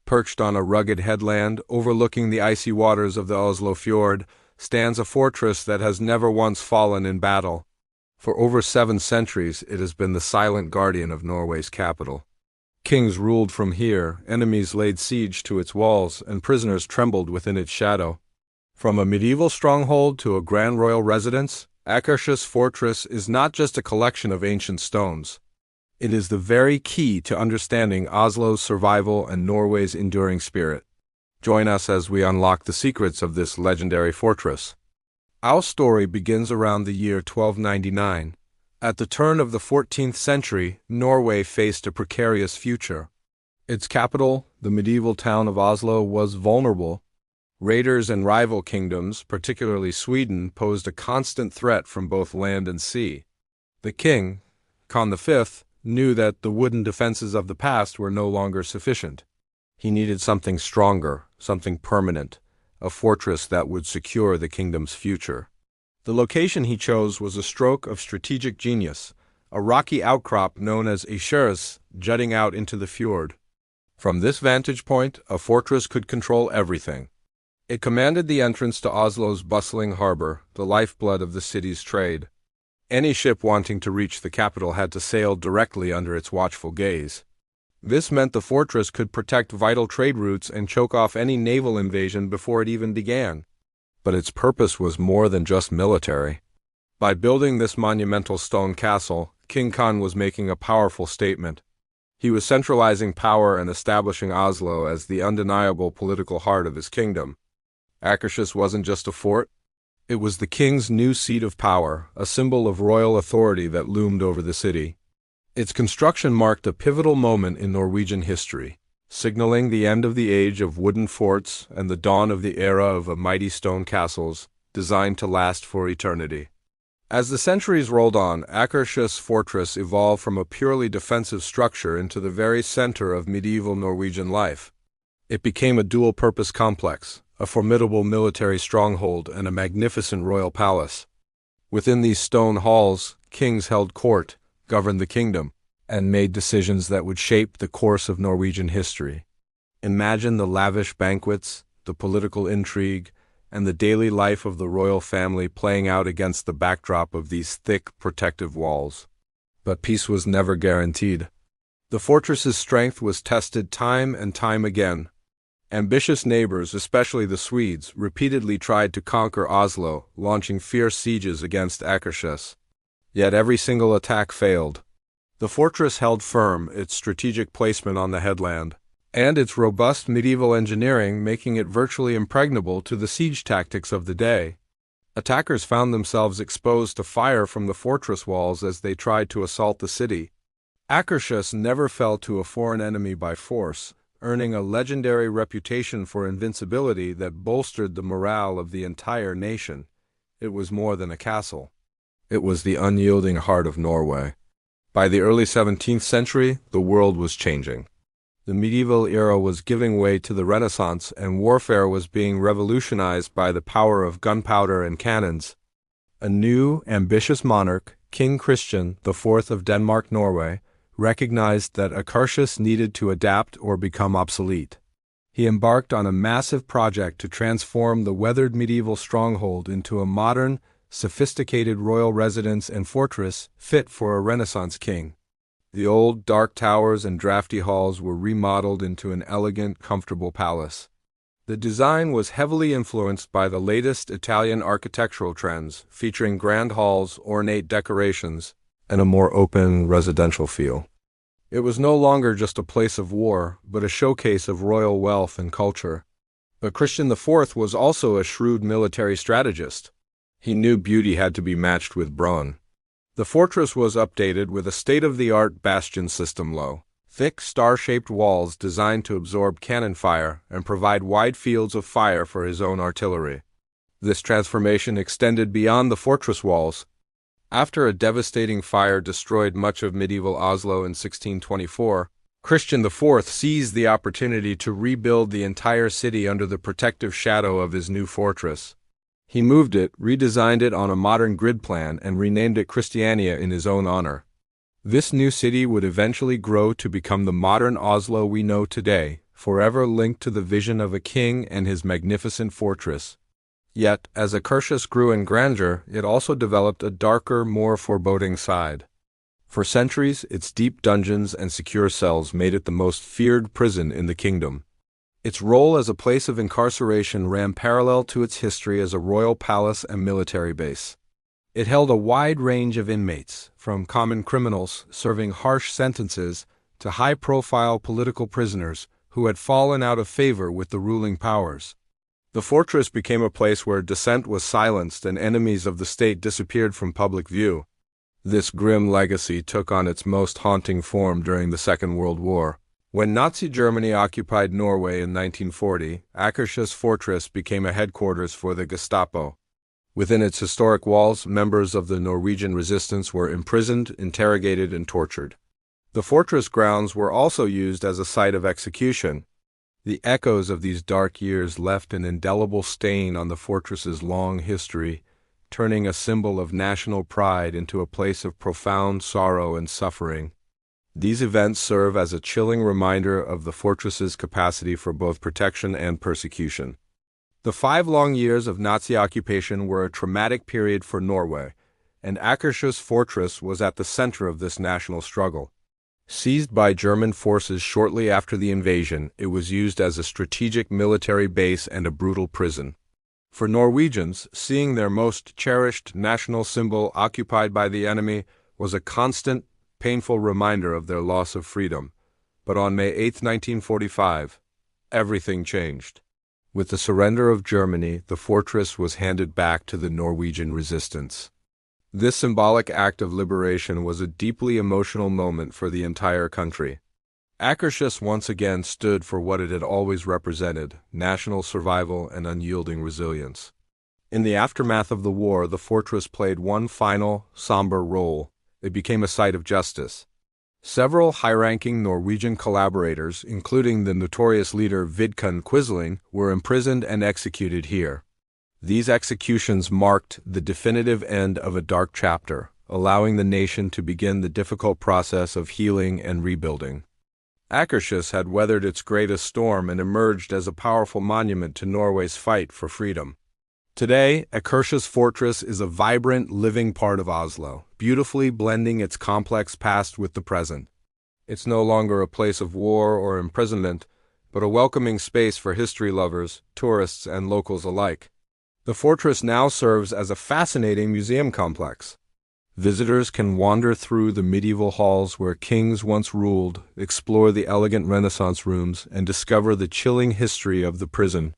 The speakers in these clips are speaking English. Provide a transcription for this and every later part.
Perched on a rugged headland overlooking the icy waters of the Oslo fjord stands a fortress that has never once fallen in battle. For over 7 centuries, it has been the silent guardian of Norway's capital. Kings ruled from here, enemies laid siege to its walls, and prisoners trembled within its shadow. From a medieval stronghold to a grand royal residence, Akershus Fortress is not just a collection of ancient stones. It is the very key to understanding Oslo's survival and Norway's enduring spirit. Join us as we unlock the secrets of this legendary fortress. Our story begins around the year 1299. At the turn of the 14th century, Norway faced a precarious future. Its capital, the medieval town of Oslo, was vulnerable. Raiders and rival kingdoms, particularly Sweden, posed a constant threat from both land and sea. The king, Con V, knew that the wooden defenses of the past were no longer sufficient. He needed something stronger, something permanent, a fortress that would secure the kingdom's future. The location he chose was a stroke of strategic genius, a rocky outcrop known as Akershus jutting out into the fjord. From this vantage point, a fortress could control everything. It commanded the entrance to Oslo's bustling harbor, the lifeblood of the city's trade. Any ship wanting to reach the capital had to sail directly under its watchful gaze. This meant the fortress could protect vital trade routes and choke off any naval invasion before it even began. But its purpose was more than just military. By building this monumental stone castle, King Khan was making a powerful statement. He was centralizing power and establishing Oslo as the undeniable political heart of his kingdom. Akershus wasn't just a fort. It was the king's new seat of power, a symbol of royal authority that loomed over the city. Its construction marked a pivotal moment in Norwegian history, signaling the end of the age of wooden forts and the dawn of the era of mighty stone castles designed to last for eternity. As the centuries rolled on, Akershus Fortress evolved from a purely defensive structure into the very center of medieval Norwegian life. It became a dual-purpose complex, a formidable military stronghold and a magnificent royal palace. Within these stone halls, kings held court, governed the kingdom, and made decisions that would shape the course of Norwegian history. Imagine the lavish banquets, the political intrigue, and the daily life of the royal family playing out against the backdrop of these thick, protective walls. But peace was never guaranteed. The fortress's strength was tested time and time again. Ambitious neighbors, especially the Swedes, repeatedly tried to conquer Oslo, launching fierce sieges against Akershus. Yet every single attack failed. The fortress held firm, its strategic placement on the headland, and its robust medieval engineering making it virtually impregnable to the siege tactics of the day. Attackers found themselves exposed to fire from the fortress walls as they tried to assault the city. Akershus never fell to a foreign enemy by force, earning a legendary reputation for invincibility that bolstered the morale of the entire nation. It was more than a castle. It was the unyielding heart of Norway. By the early 17th century, the world was changing. The medieval era was giving way to the Renaissance, and warfare was being revolutionized by the power of gunpowder and cannons. A new, ambitious monarch, King Christian IV of Denmark-Norway, recognized that Akershus needed to adapt or become obsolete. He embarked on a massive project to transform the weathered medieval stronghold into a modern, sophisticated royal residence and fortress fit for a Renaissance king. The old, dark towers and drafty halls were remodeled into an elegant, comfortable palace. The design was heavily influenced by the latest Italian architectural trends, featuring grand halls, ornate decorations, and a more open, residential feel. It was no longer just a place of war, but a showcase of royal wealth and culture. But Christian IV was also a shrewd military strategist. He knew beauty had to be matched with brawn. The fortress was updated with a state-of-the-art bastion system low, thick star-shaped walls designed to absorb cannon fire and provide wide fields of fire for his own artillery. This transformation extended beyond the fortress walls. After a devastating fire destroyed much of medieval Oslo in 1624, Christian IV seized the opportunity to rebuild the entire city under the protective shadow of his new fortress. He moved it, redesigned it on a modern grid plan, and renamed it Christiania in his own honor. This new city would eventually grow to become the modern Oslo we know today, forever linked to the vision of a king and his magnificent fortress. Yet, as Akershus grew in grandeur, it also developed a darker, more foreboding side. For centuries, its deep dungeons and secure cells made it the most feared prison in the kingdom. Its role as a place of incarceration ran parallel to its history as a royal palace and military base. It held a wide range of inmates, from common criminals serving harsh sentences to high-profile political prisoners who had fallen out of favor with the ruling powers. The fortress became a place where dissent was silenced and enemies of the state disappeared from public view. This grim legacy took on its most haunting form during the Second World War. When Nazi Germany occupied Norway in 1940, Akershus Fortress became a headquarters for the Gestapo. Within its historic walls, members of the Norwegian resistance were imprisoned, interrogated, and tortured. The fortress grounds were also used as a site of execution. The echoes of these dark years left an indelible stain on the fortress's long history, turning a symbol of national pride into a place of profound sorrow and suffering. These events serve as a chilling reminder of the fortress's capacity for both protection and persecution. The 5 long years of Nazi occupation were a traumatic period for Norway, and Akershus Fortress was at the center of this national struggle. Seized by German forces shortly after the invasion, it was used as a strategic military base and a brutal prison. For Norwegians, seeing their most cherished national symbol occupied by the enemy was a constant, painful reminder of their loss of freedom. But on May 8, 1945, everything changed. With the surrender of Germany, the fortress was handed back to the Norwegian resistance. This symbolic act of liberation was a deeply emotional moment for the entire country. Akershus once again stood for what it had always represented: national survival and unyielding resilience. In the aftermath of the war, the fortress played one final, somber role. It became a site of justice. Several high-ranking Norwegian collaborators, including the notorious leader Vidkun Quisling, were imprisoned and executed here. These executions marked the definitive end of a dark chapter, allowing the nation to begin the difficult process of healing and rebuilding. Akershus had weathered its greatest storm and emerged as a powerful monument to Norway's fight for freedom. Today, Akershus Fortress is a vibrant, living part of Oslo, beautifully blending its complex past with the present. It's no longer a place of war or imprisonment, but a welcoming space for history lovers, tourists, and locals alike. The fortress now serves as a fascinating museum complex. Visitors can wander through the medieval halls where kings once ruled, explore the elegant Renaissance rooms, and discover the chilling history of the prison.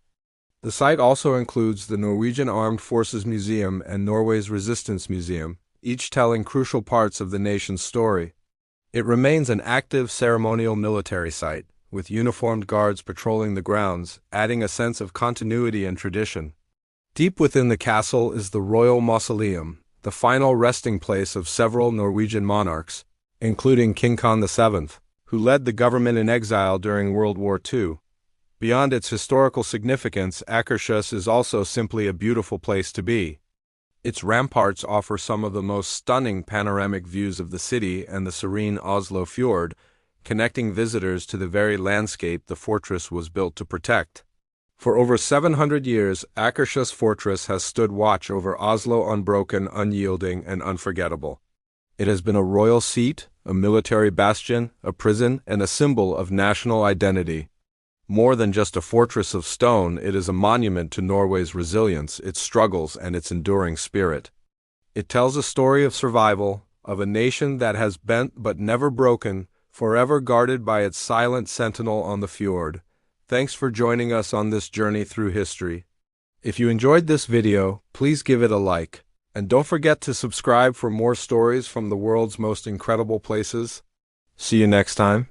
The site also includes the Norwegian Armed Forces Museum and Norway's Resistance Museum, each telling crucial parts of the nation's story. It remains an active ceremonial military site, with uniformed guards patrolling the grounds, adding a sense of continuity and tradition. Deep within the castle is the Royal Mausoleum, the final resting place of several Norwegian monarchs, including King Khan VII, who led the government in exile during World War II. Beyond its historical significance, Akershus is also simply a beautiful place to be. Its ramparts offer some of the most stunning panoramic views of the city and the serene Oslo fjord, connecting visitors to the very landscape the fortress was built to protect. For over 700 years, Akershus Fortress has stood watch over Oslo, unbroken, unyielding, and unforgettable. It has been a royal seat, a military bastion, a prison, and a symbol of national identity. More than just a fortress of stone, it is a monument to Norway's resilience, its struggles, and its enduring spirit. It tells a story of survival, of a nation that has bent but never broken, forever guarded by its silent sentinel on the fjord. Thanks for joining us on this journey through history. If you enjoyed this video, please give it a like. And don't forget to subscribe for more stories from the world's most incredible places. See you next time.